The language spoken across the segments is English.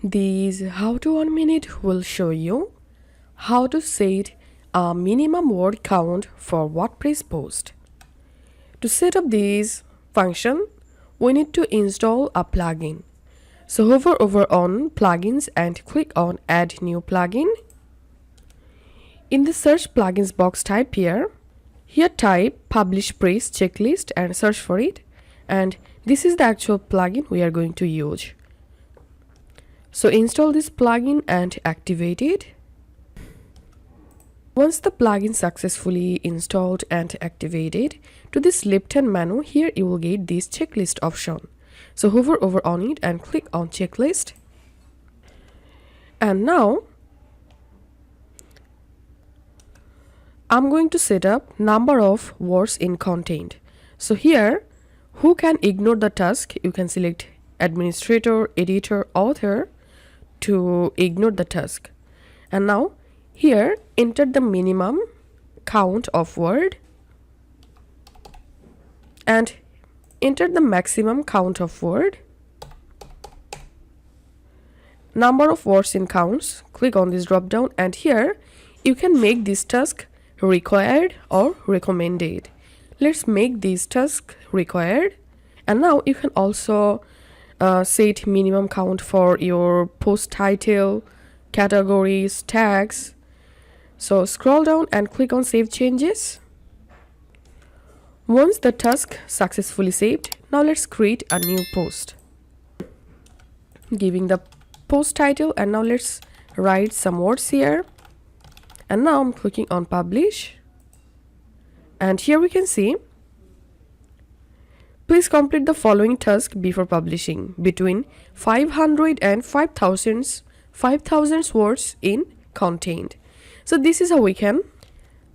This how to 1 minute will show you how to set a minimum word count for WordPress post. To set up this function, we need to install a plugin. So hover over on plugins and click on add new plugin. In the search plugins box type here type publish press checklist and search for it, and this is the actual plugin we are going to use. So install this plugin and activate it. Once the plugin successfully installed and activated, to this left hand menu here you will get this checklist option. So hover over on it and click on checklist. And now I'm going to set up number of words in content. So here, who can ignore the task? You can select administrator, editor, author to ignore the task. And now here enter the minimum count of word and enter the maximum count of word. Number of words in counts, click on this drop down, and here you can make this task required or recommended. Let's make this task required. And now you can also set minimum count for your post title, categories, tags. So scroll down and click on save changes. Once the task successfully saved, now let's create a new post, giving the post title, and now let's write some words here. And now I'm clicking on publish, and here we can see, please complete the following task before publishing between 500 and 5000 words in content. So this is how we can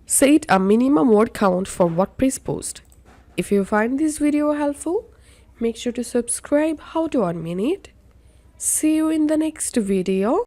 set a minimum word count for WordPress post. If you find this video helpful, make sure to subscribe how to 1 minute. See you in the next video.